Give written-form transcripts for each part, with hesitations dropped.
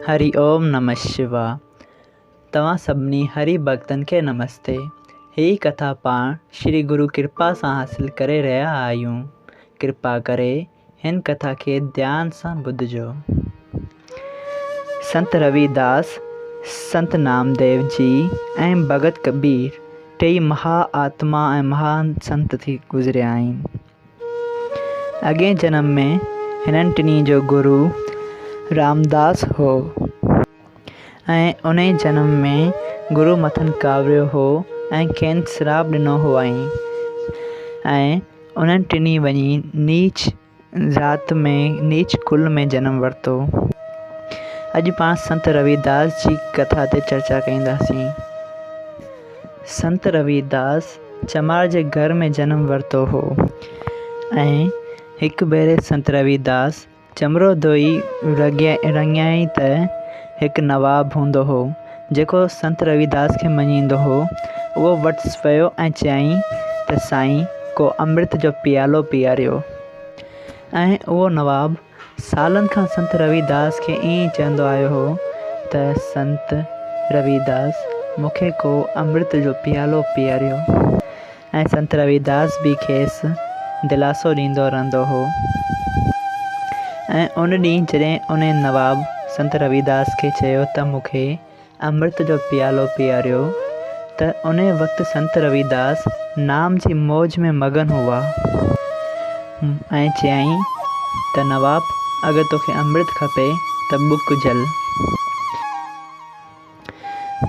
हरि ओम नमः शिवाय। तव्हां सभिनी हरि भक्तन के नमस्ते। ही कथा पाण श्री गुरु कृपा सां हासिल करे रहिया आहियूं। कृपा करे हिन कथा के ध्यान सां ॿुधिजो। संत रविदास, संत नामदेव जी ऐं भगत कबीर टेई महाआत्मा ऐं महान संत थी गुज़रिया आहिनि। अॻे जन्म में हिननि टिनी जो गुरु रामदास हो ऐं उन जन्म में गुरु मथन कावरियो हो ऐं खेनि श्राप ॾिनो हुअईं ऐं उन्हनि टिनी वञी नीच नीच कुल में जनम वरितो। अॼु पाण संत रविदास जी कथा ते चर्चा कईंदासीं। संत रविदास चमार जे घर में जनम वरितो हो ऐं हिकु भेरे संत रविदास चमरो धोई रंगियाई त हिकु नवाब हूंदो हो जेको संत रविदास खे मञींदो हो। उहो वटि वियो ऐं चयईं त साईं को अमृत जो प्यालो पीआरियो। ऐं उहो नवाब सालनि खां संत रविदास खे ईअं चवंदो आयो हो त संत रविदास मूंखे को अमृत जो प्यालो पीआरियो। ऐं संत रविदास बि खेसि दिलासो ॾींदो रहंदो हो। ऐं उन ॾींहुं जॾहिं उन नवाब संत रविदास खे चयो त मूंखे अमृत जो प्यालो पीआरियो त उन वक़्तु संत रविदास नाम जी मौज में मगन हुआ ऐं चयईं त नवाब, अगरि तोखे अमृत खपे त बुक जल।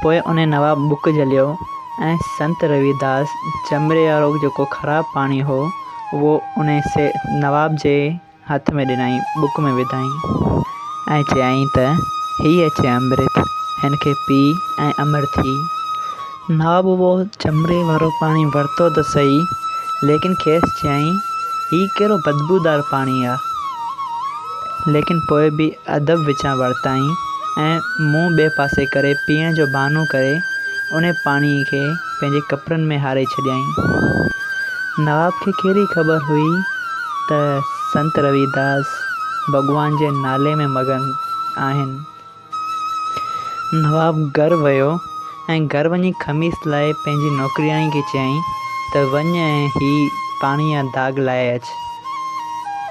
पोइ उन नवाब बुक जलियो ऐं संत रविदास चमरे वारो जेको ख़राबु पाणी हो उहो उन से नवाब जे हथ में ॾिनई, बुक में विधाई ऐं चयईं त हीअ अचे अमृत, हिन खे पी ऐं अमर थी। नवाब उहो चमरे वारो पाणी वरितो त सही, लेकिन खेसि चयईं हीउ कहिड़ो बदबूदार पाणी आहे। लेकिन पोइ बि अदब विचां वरिताई ऐं मुंहुं ॿिए पासे करे पीअण जो बहानो करे उन पाणी खे पंहिंजे कपिड़नि में हारे छॾियईं। नवाब खे कहिड़ी ख़बर हुई त संत रविदास भॻवान जे नाले में मगन आहिनि। नवाब घर वियो ऐं घर वञी ख़मीस लाइ पंहिंजी नौकरियाणी खे चयईं त वञ ऐं ही पाणी या दाग़ लाइ अचु।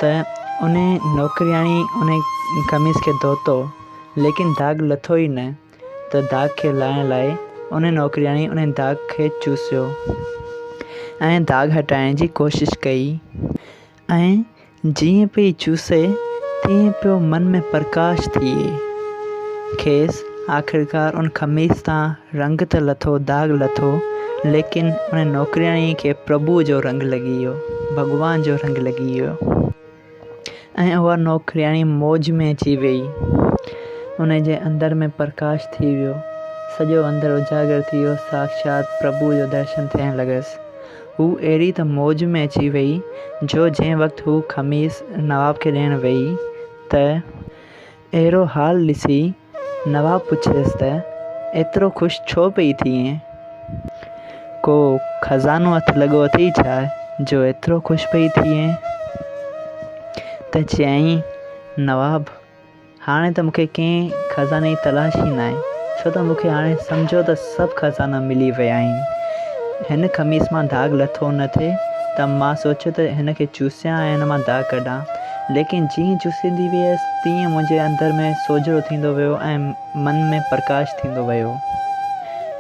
त उन नौकरियाणी उन ख़मीस खे धोतो, लेकिन दाग़ लथो ई न। त दाग़ खे लाहिण लाइ उन नौकरियाणी उन दाग़ खे चूसियो ऐं दाग़ हटाइण जी कोशिशि कई ऐं जीअं पई चूसे तीअं पियो मन में प्रकाश थिए। खेसि आख़िरकार उन ख़मीस तां रंग त लथो, दाग़ लथो, लेकिन उन नौकरियाणी खे प्रभु जो रंग लॻी वियो, भॻवान जो रंग लॻी वियो ऐं उहा नौकरियाणी मौज में अची वई। उन जे अंदर में प्रकाश थी वियो, सॼो अंदरु उजागर थी वियो, साक्षात प्रभु जो दर्शन थियणु लॻसि। हू अहिड़ी त मौज में अची वई जो जंहिं वक़्तु हू ख़मीस नवाब खे ॾियणु वई त अहिड़ो हाल ॾिसी नवाब पुछियसि त एतिरो ख़ुशि छो पई थिए? को खज़ानो हथु लॻो अथई छा जो एतिरो ख़ुशि पई थिए? त चयईं, नवाब, हाणे त मूंखे कंहिं खज़ाने जी तलाश ई न आहे, छो त मूंखे हाणे सम्झो त सभु खज़ाना मिली विया आहिनि। हिन ख़मीस मां दाग़ लथो न थिए त मां सोचियो त हिन खे चूसियां ऐं हिन मां दाग़ कढां, लेकिन जीअं चूसींदी वियसि तीअं मुंहिंजे अंदर में सोझिरो थींदो वियो ऐं मन में प्रकाश थींदो वियो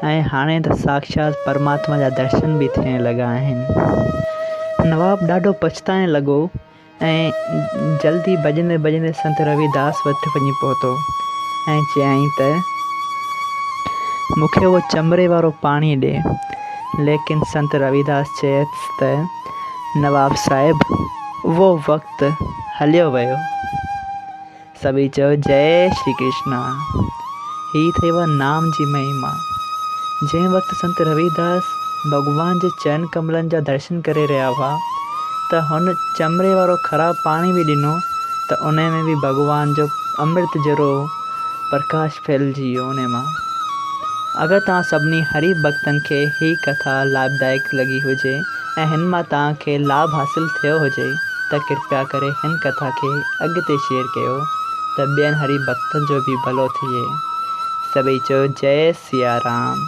ऐं हाणे त साक्षात परमात्मा जा दर्शन बि थियण लॻा आहिनि। नवाब ॾाढो पछताइण लॻो ऐं जल्दी भॼंदे भॼंदे संत रविदास वटि वञी पहुतो ऐं चयईं त मूंखे उहो चमरे वारो पाणी ॾे। लेकिन संत रविदास चयसि त नवाब साहिब, उहो वक़्तु हलियो वियो। सभई चयो जय श्री कृष्णा। ही थी उहा नाम जी महिमा। जंहिं वक़्तु संत रविदास भॻवान जे चरण कमलनि जा दर्शन करे रहिया हुआ त हुन चमरे वारो ख़राबु पाणी बि ॾिनो त उन में बि भॻवान जो अमृत जहिड़ो प्रकाश फैलिजी वियो उन मां। अगरि तव्हां सभिनी हरि भक्तनि खे ही कथा लाभदायक लॻी हुजे ऐं हिन मां तव्हांखे लाभ हासिलु थियो हुजे त कृपया करे हिन कथा खे अॻिते शेयर कयो त ॿियनि हरि भक्तनि जो बि भलो थिए। सभई चयो जय सिया राम।